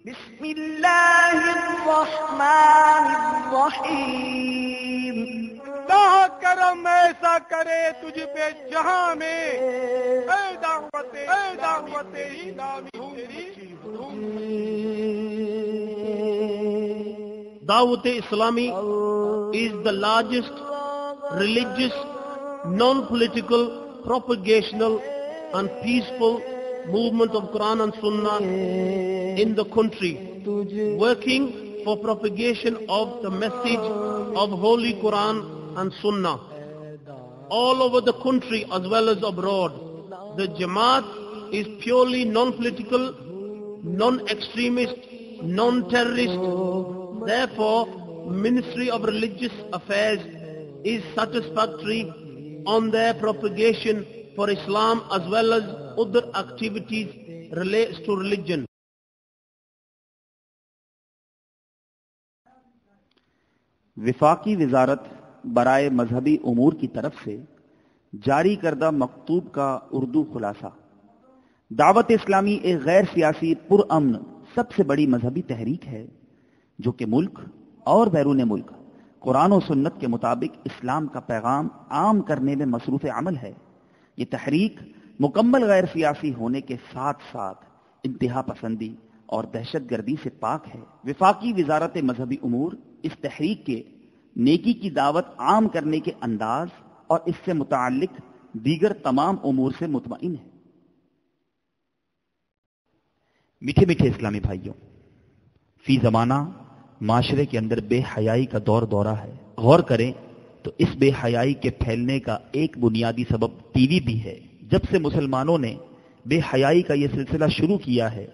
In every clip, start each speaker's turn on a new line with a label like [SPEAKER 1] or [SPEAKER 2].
[SPEAKER 1] بسم اللہ الرحمن الرحیم
[SPEAKER 2] اللہ کرم ایسا کرے تجھ پہ جہاں میں اے دعوت اسلامی
[SPEAKER 3] Dawat Islami is the largest religious, non-political, propagational and peaceful movement of Quran and Sunnah in the country, working for propagation of the message of Holy Quran and Sunnah all over the country as well as abroad. The Jamaat is purely non-political, non-extremist, non-terrorist. Therefore, Ministry of Religious Affairs is satisfactory on their propagation for Islam as well as other activities relates to religion.
[SPEAKER 4] وفاقی وزارت برائے مذہبی امور کی طرف سے جاری کردہ مکتوب کا اردو خلاصہ۔ دعوت اسلامی ایک غیر سیاسی پرامن سب سے بڑی مذہبی تحریک ہے جو کہ ملک اور بیرون ملک قرآن و سنت کے مطابق اسلام کا پیغام عام کرنے میں مصروف عمل ہے۔ یہ تحریک مکمل غیر سیاسی ہونے کے ساتھ ساتھ انتہا پسندی اور دہشت گردی سے پاک ہے۔ وفاقی وزارت مذہبی امور اس تحریک کے نیکی کی دعوت عام کرنے کے انداز اور اس سے متعلق دیگر تمام امور سے مطمئن ہے۔ میٹھے میٹھے اسلامی بھائیوں، فی زمانہ معاشرے کے اندر بے حیائی کا دور دورہ ہے۔ غور کریں تو اس بے حیائی کے پھیلنے کا ایک بنیادی سبب ٹی وی بھی ہے۔ جب سے مسلمانوں نے بے حیائی کا یہ سلسلہ شروع کیا ہے،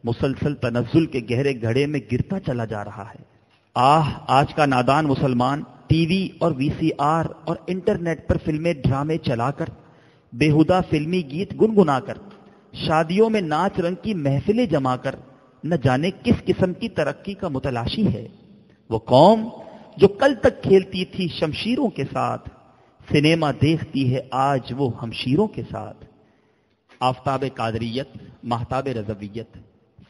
[SPEAKER 4] مسلسل تنزل کے گہرے گھڑے میں گرتا چلا جا رہا ہے۔ آج کا نادان مسلمان ٹی وی اور وی سی آر اور انٹرنیٹ پر فلمیں ڈرامے چلا کر، بیہودہ فلمی گیت گنگنا کر، شادیوں میں ناچ رنگ کی محفلیں جما کر نہ جانے کس قسم کی ترقی کا متلاشی ہے۔ وہ قوم جو کل تک کھیلتی تھی شمشیروں کے ساتھ، سنیما دیکھتی ہے آج وہ ہمشیروں کے ساتھ۔ آفتاب قادریت، مہتاب رضویت،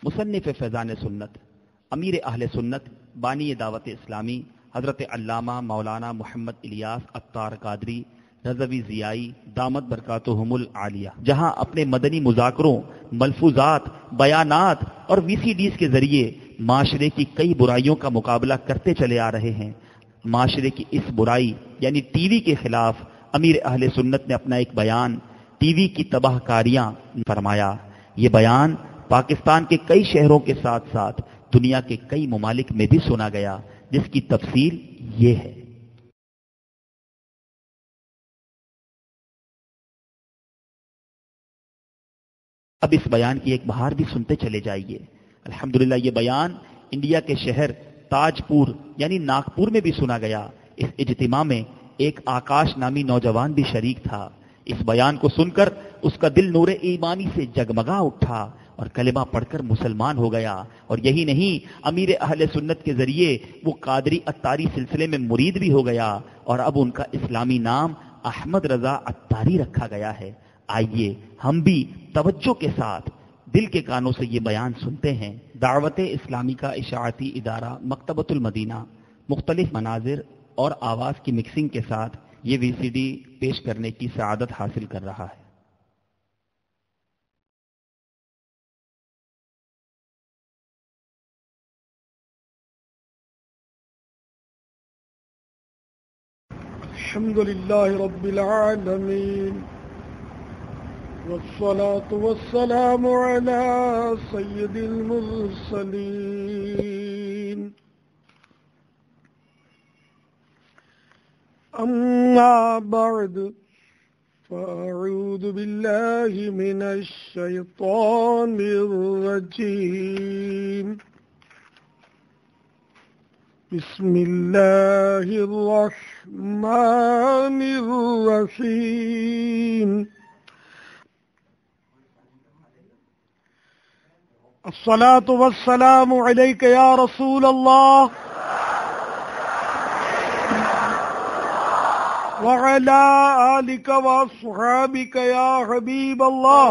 [SPEAKER 4] مصنف فیضان سنت، امیر اہل سنت، بانی دعوت اسلامی حضرت علامہ مولانا محمد الیاس عطار قادری رضوی ضیائی دامت برکاتہم العالیہ، جہاں اپنے مدنی مذاکروں، ملفوظات، بیانات اور وی سی ڈیز کے ذریعے معاشرے کی کئی برائیوں کا مقابلہ کرتے چلے آ رہے ہیں۔ معاشرے کی اس برائی یعنی ٹی وی کے خلاف امیر اہل سنت نے اپنا ایک بیان ٹی وی کی تباہ کاریاں فرمایا۔ یہ بیان پاکستان کے کئی شہروں کے ساتھ ساتھ دنیا کے کئی ممالک میں بھی سنا گیا، جس کی تفصیل یہ ہے۔ اب اس بیان کی ایک بہار بھی سنتے چلے جائیے۔ الحمدللہ یہ بیان انڈیا کے شہر تاج پور یعنی ناگپور میں بھی سنا گیا۔ اس اجتماع میں ایک آکاش نامی نوجوان بھی شریک تھا۔ اس بیان کو سن کر اس کا دل نور ایمانی سے جگمگا اٹھا اور کلمہ پڑھ کر مسلمان ہو گیا، اور یہی نہیں، امیر اہل سنت کے ذریعے وہ قادری عطاری سلسلے میں مرید بھی ہو گیا، اور اب ان کا اسلامی نام احمد رضا عطاری رکھا گیا ہے۔ آئیے ہم بھی توجہ کے ساتھ دل کے کانوں سے یہ بیان سنتے ہیں۔ دعوت اسلامی کا اشاعتی ادارہ مکتبۃ المدینہ مختلف مناظر اور آواز کی مکسنگ کے ساتھ یہ وی سی ڈی پیش کرنے کی سعادت حاصل کر رہا ہے۔
[SPEAKER 2] الحمد لله رب العالمين والصلاة والسلام على سيد المرسلين أما بعد فأعوذ بالله من الشيطان الرجيم بسم الله الرحمن الرحيم الصلاة والسلام عليك يا رسول الله وعلى آلك وأصحابك يا حبيب الله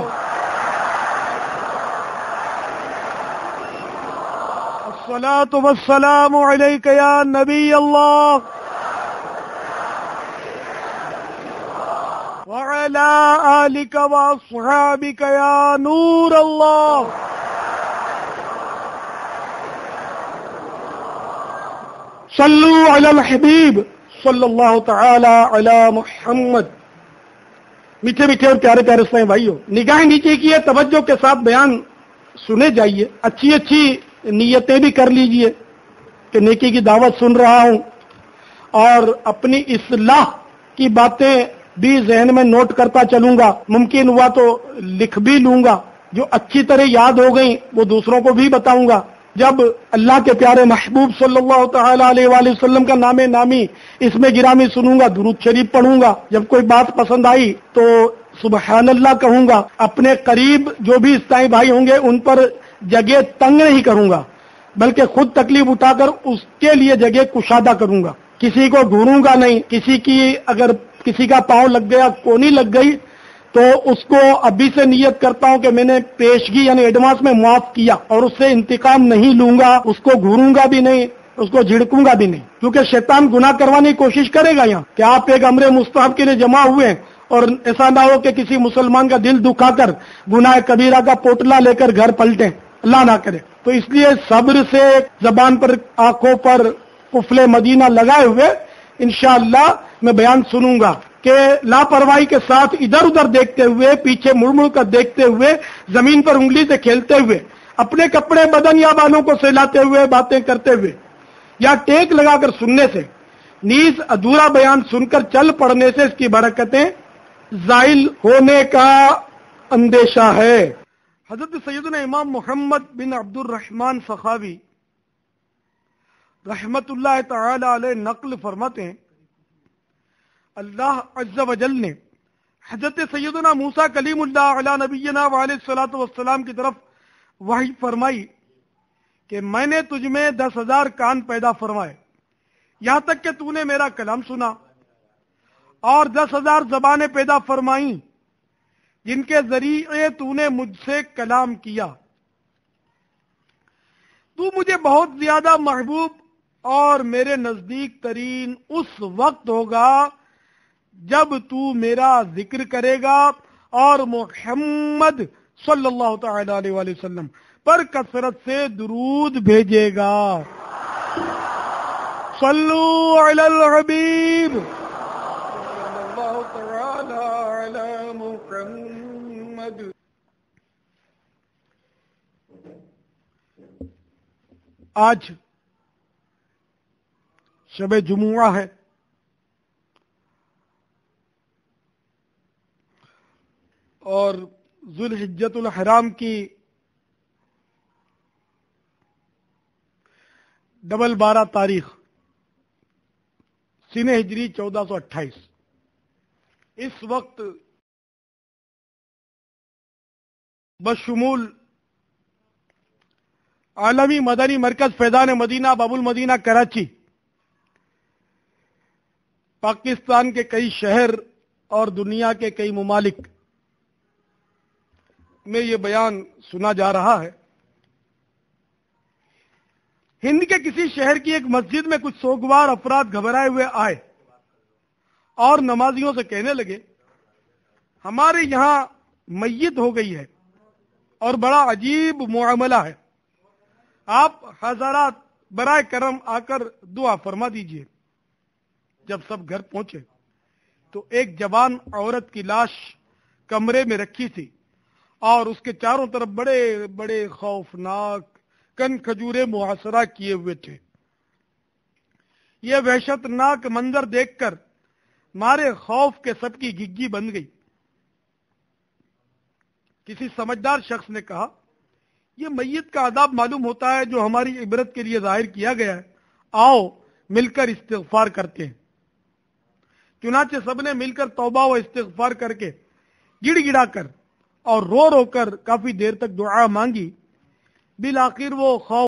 [SPEAKER 2] الصلاة والسلام عليك يا نبي الله وعلى آلك وأصحابك يا نور الله صلوا على الحبيب صلی اللہ تعالی علی محمد. میٹھے میٹھے اور پیارے پیارے اسلامی بھائیوں، نگاہیں نیچے کیے، توجہ کے ساتھ بیان سنے جائیے، اچھی اچھی نیتیں بھی کر لیجئے کہ نیکی کی دعوت سن رہا ہوں، اور اپنی اصلاح کی باتیں بھی ذہن میں نوٹ کرتا چلوں گا، ممکن ہوا تو لکھ بھی لوں گا، جو اچھی طرح یاد ہو گئیں وہ دوسروں کو بھی بتاؤں گا. جب اللہ کے پیارے محبوب صلی اللہ تعالی علیہ وآلہ وسلم کا نام نامی اس میں گرامی سنوں گا، درود شریف پڑھوں گا، جب کوئی بات پسند آئی تو سبحان اللہ کہوں گا. اپنے قریب جو بھی اسلامی بھائی ہوں گے ان پر جگہ تنگ نہیں کروں گا، بلکہ خود تکلیف اٹھا کر اس کے لیے جگہ کشادہ کروں گا. کسی کو گھوروں گا نہیں. اگر کسی کا پاؤں لگ گیا، کونی لگ گئی، تو اس کو ابھی سے نیت کرتا ہوں کہ میں نے پیشگی یعنی ایڈوانس میں معاف کیا، اور اس سے انتقام نہیں لوں گا، اس کو گھوروں گا بھی نہیں، اس کو جھڑکوں گا بھی نہیں، کیونکہ شیطان گناہ کروانے کی کوشش کرے گا یہاں کہ آپ ایک امر مستحب کے لیے جمع ہوئے ہیں، اور ایسا نہ ہو کہ کسی مسلمان کا دل دکھا کر گناہ کبیرہ کا پوٹلا لے کر گھر پلٹیں، اللہ نہ کرے. تو اس لیے صبر سے زبان پر، آنکھوں پر قفل مدینہ لگائے ہوئے انشاءاللہ میں بیان سنوں گا کہ لاپرواہی کے ساتھ ادھر ادھر دیکھتے ہوئے، پیچھے مڑ مڑ کر دیکھتے ہوئے، زمین پر انگلی سے کھیلتے ہوئے، اپنے کپڑے بدن یا بالوں کو سہلاتے ہوئے، باتیں کرتے ہوئے، یا ٹیک لگا کر سننے سے، نیز ادھورا بیان سن کر چل پڑنے سے اس کی برکتیں زائل ہونے کا اندیشہ ہے. حضرت سیدنا امام محمد بن عبد الرحمن سخاوی رحمت اللہ تعالی علیہ نقل فرماتے ہیں، اللہ عز و جل نے حضرت سیدنا موسیٰ کلیم اللہ علی نبینا وعلیہ الصلوۃ والسلام کی طرف وحی فرمائی کہ میں نے تجھ میں 10,000 کان پیدا فرمائے، یہاں تک کہ تو نے میرا کلام سنا، اور 10,000 زبانیں پیدا فرمائیں جن کے ذریعے تو نے مجھ سے کلام کیا. تو مجھے بہت زیادہ محبوب اور میرے نزدیک ترین اس وقت ہوگا جب تو میرا ذکر کرے گا اور محمد صلی اللہ تعالی علیہ وآلہ وسلم پر کثرت سے درود بھیجے گا. صلو علی الحبیب صلی اللہ تعالی علی محمد. آج شب جمعہ ہے، اور ذوالحجۃ الحرام کی 12 تاریخ سنہ ہجری 1428. اس وقت بشمول عالمی مدنی مرکز فیضان مدینہ باب المدینہ کراچی، پاکستان کے کئی شہر اور دنیا کے کئی ممالک میں یہ بیان سنا جا رہا ہے. ہند کے کسی شہر کی ایک مسجد میں کچھ سوگوار افراد گھبرائے ہوئے آئے اور نمازیوں سے کہنے لگے، ہمارے یہاں میت ہو گئی ہے اور بڑا عجیب معاملہ ہے، آپ حضرات برائے کرم آ کر دعا فرما دیجئے. جب سب گھر پہنچے تو ایک جوان عورت کی لاش کمرے میں رکھی تھی، اور اس کے چاروں طرف بڑے بڑے خوفناک کن کھجورے محاصرہ کیے ہوئے تھے. یہ وحشت ناک منظر دیکھ کر مارے خوف کے سب کی گگی بن گئی. کسی سمجھدار شخص نے کہا، یہ میت کا عذاب معلوم ہوتا ہے جو ہماری عبرت کے لیے ظاہر کیا گیا ہے، آؤ مل کر استغفار کرتے ہیں. چنانچہ سب نے مل کر توبہ و استغفار کر کے گڑ گڑا کر اور رو رو کر کافی دیر تک دعا مانگی. بالآخر وہ خوف